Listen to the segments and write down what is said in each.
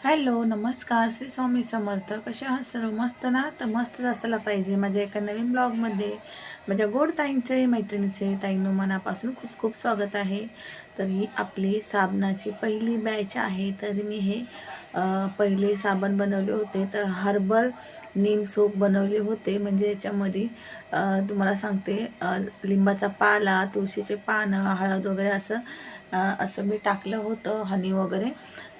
Hello, नमस्कार. श्री स्वामी समर्थ. कसे आहात सर्व? मस्त ना? तर मस्तच असायला पाहिजे. माझ्या एका नवीन ब्लॉगमध्ये माझ्या गोड ताईंचे, मैत्रिणीचे, ताईंनो मनापासून खूप खूप स्वागत आहे. तर ही आपली साबणाची पहिली बॅच आहे. तर मी हे पहिले साबण बनवले होते. तर हर्बल नीम सोप बनवले होते. म्हणजे याच्यामध्ये तुम्हाला सांगते, लिंबाचा पाला, तुळशीचे पानं, हळद वगैरे असं मी टाकलं होतं, हनी वगैरे.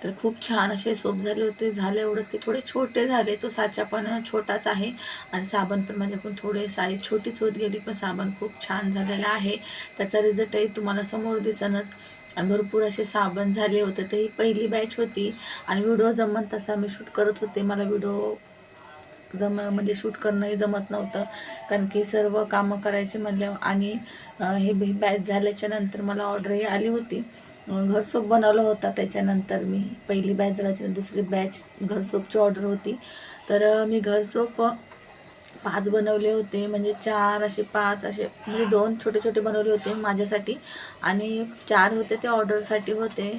तर खूप छान असे सोप झाले होते. झाले एवढंच की थोडे छोटे झाले. तो साचा पण छोटाच आहे आणि साबण पण माझ्याकडून थोडे साईज छोटीच होत गेली, पण साबण खूप छान झालेला आहे. त्याचा रिझल्टही तुम्हाला समोर दिसनच. आणि भरपूर असे साबण झाले होते. तर ही पहिली बॅच होती आणि व्हिडिओ जमत तसा मी शूट करत होते. मला व्हिडिओ म्हणजे शूट करणंही जमत नव्हतं, कारण की सर्व कामं करायचे म्हणल्यावर. आणि हे बॅच झाल्याच्या नंतर मला ऑर्डरही आली होती. घरसोप बनवला होता. त्याच्यानंतर मी पहिली बॅच झाल्याच्या दुसरी बॅच घरसोपची ऑर्डर होती. तर मी घरसोप 5 बनवले होते. म्हणजे 4 असे 5 असे, म्हणजे 2 छोटे छोटे बनवले होते माझ्यासाठी आणि 4 होते ते ऑर्डरसाठी होते.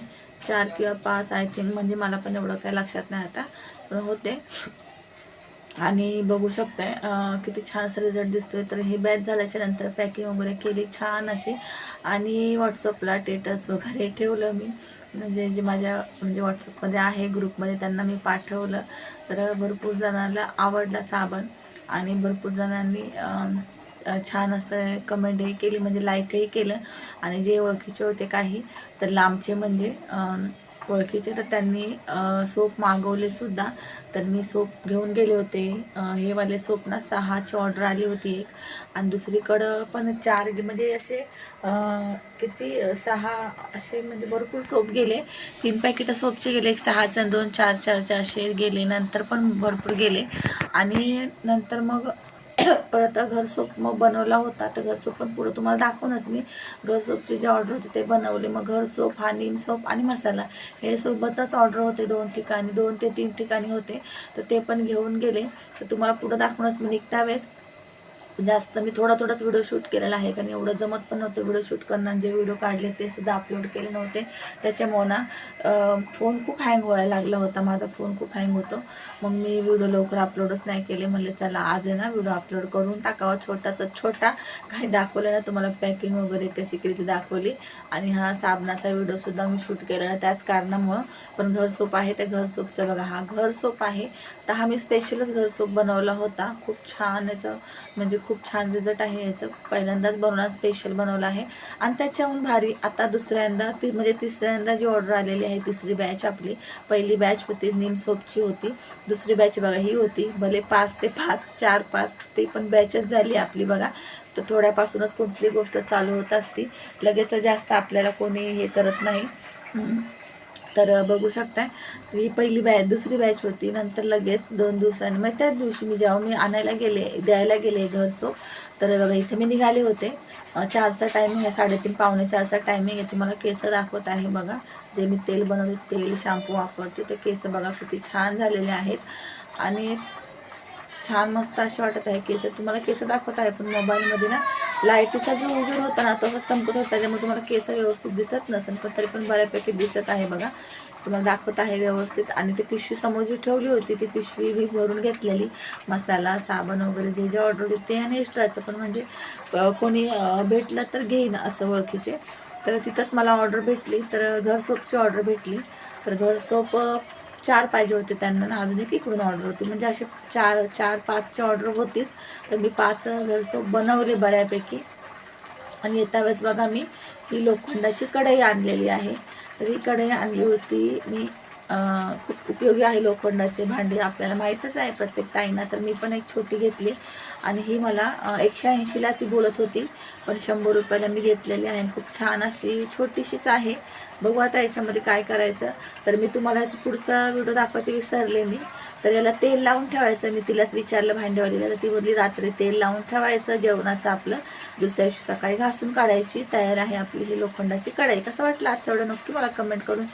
4 किंवा 5 आय थिंक, म्हणजे मला पण एवढं काही लक्षात नाही आता, पण होते. आणि बघू शकताय किती छान असा रिझल्ट दिसतोय. तर हे बॅच झाल्याच्या नंतर पॅकिंग वगैरे केली छान अशी आणि व्हॉट्सअपला स्टेटस वगैरे ठेवलं मी. म्हणजे जे माझ्या म्हणजे व्हॉट्सअपमध्ये आहे ग्रुपमध्ये, त्यांना मी पाठवलं. तर भरपूर जणांना आवडला साबण आणि भरपूर जणांनी छान असं कमेंटही केली, म्हणजे लाईकही केलं. आणि जे ओळखीचे होते काही, तर लांबचे म्हणजे ओळखीचे, तर त्यांनी सोप मागवले सुद्धा. तर मी सोप घेऊन गेले होते. हे वाले सोप ना 6ची ऑर्डर आली होती एक, आणि दुसरीकडं पण 4, म्हणजे असे किती 6 असे, म्हणजे भरपूर सोप गेले. 3 पॅकेट सोपचे गेले, एक 6चे आणि 2 4-4चे असे गेले. नंतर पण भरपूर गेले. आणि नंतर मग परत घरसोप मग बनवला होता. तर घरसोप पण पुढं तुम्हाला दाखवूनच मी घरसोपचे जे ऑर्डर होते ते बनवले. मग घरसोप, हा नीम सोप आणि मसाला हे सोबतच ऑर्डर होते. 2 ठिकाणी, 2 ते 3 ठिकाणी होते. तर ते पण घेऊन गेले. तर तुम्हाला पुढं दाखवूनच मी निघता वेळेस जास्त मी थोडाच व्हिडिओ शूट केलेला आहे, कारण एवढं जमत पण नव्हतं व्हिडिओ शूट करणं. जे व्हिडिओ काढले ते सुद्धा अपलोड केले नव्हते. त्याच्यामुळे ना फोन खूप हँग व्हायला लागला होता. माझा फोन खूप हँग होतो. मग मी व्हिडिओ लवकर अपलोडच नाही केले. म्हणले चला आज आहे ना व्हिडिओ अपलोड करून टाकावा, छोटाचा छोटा. काही दाखवलं ना तुम्हाला, पॅकिंग वगैरे कशी केली ती दाखवली. आणि हा साबणाचा व्हिडिओसुद्धा मी शूट केला त्याच कारणामुळं. पण घरसोप आहे, त्या घरसोपचं बघा, हा घरसोप आहे. तर हा मी स्पेशलच घरसोप बनवला होता. खूप छान याचं, म्हणजे खूप छान रिझल्ट आहे याचं. पहिल्यांदाच बनवला, स्पेशल बनवला आहे. आणि त्याच्याहून भारी आता दुसऱ्यांदा म्हणजे तिसऱ्यांदा जी ऑर्डर आलेली आहे, तिसरी बॅच आपली. पहिली बॅच होती नीम सोपची होती. दुसरी बॅच बघा ही होती. भले 5 ते 5, 4-5 ते पण बॅचच झाली आपली बघा. तर थोड्यापासूनच कोणती गोष्ट चालू होत असती, लगेच जास्त आपल्याला कोणी हे करत नाही. तर बघू शकताय, ही पहिली दुसरी बॅच होती. नंतर लगेच 2 दिवसांनी, मग त्याच दिवशी मी आणायला गेले, द्यायला गेले घरसोप. तर बघा इथे मी निघाले होते. 4चा टायमिंग आहे, 3:30 पावणे 4चा टायमिंग आहे. तुम्हाला केस दाखवत आहे बघा. जे मी तेल बनवते, तेल शॅम्पू वापरते, ते केस बघा किती छान झालेले आहेत. आणि छान मस्त असे वाटत आहे केस. तुम्हाला केस दाखवत आहे, पण मोबाईलमध्ये ना लाईटीचा जो उजेड होता ना तसा चमकत होता, त्याच्यामुळे तुम्हाला केस व्यवस्थित दिसत नसेल, पण तरी पण बऱ्यापैकी दिसत आहे बघा. तुम्हाला दाखवत आहे व्यवस्थित. आणि ती पिशवी समोर जी ठेवली होती, ती पिशवी मी भरून घेतलेली. मसाला, साबण वगैरे जे जे ऑर्डर होते ते, आणि एक्स्ट्राचं पण, म्हणजे कोणी भेटलं तर घेईन असं ओळखीचे. तर तिथंच मला ऑर्डर भेटली. तर घरसोपची ऑर्डर भेटली. तर घरसोप 4 पाहिजे होते त्यांना, अजून एक इकडून ऑर्डर होती. म्हणजे असे 4-5ची ऑर्डर होतीच. तर मी 5 घरसोप बनवले बऱ्यापैकी. आणि येता वेळेस बघा मी ही लोखंडाची कढई आणलेली आहे. तर ही कढई आणली होती मी. खूप उपयोगी आहे लोखंडाचे भांडे, आपल्याला माहीतच आहे प्रत्येक ताईंना. तर मी पण एक छोटी घेतली. आणि ही मला 180ला ती बोलत होती, पण 100 रुपयाला मी घेतलेली आहे. खूप छान अशी छोटीशीच आहे. बघू आता याच्यामध्ये काय करायचं. तर मी तुम्हाला याचा पुढचा व्हिडिओ दाखवायचे विसरले मी. तर याला तेल लावून ठेवायचं. मी तिलाच विचारलं भांडेवालीला, तर ती बोलली रात्री तेल लावून ठेवायचं जेवणाचं आपलं, दुसऱ्या दिवशी सकाळी घासून काढायची. तयार आहे आपली ही लोखंडाची कढई. कसं वाटलं आजचं व्हिडिओ नक्की मला कमेंट करून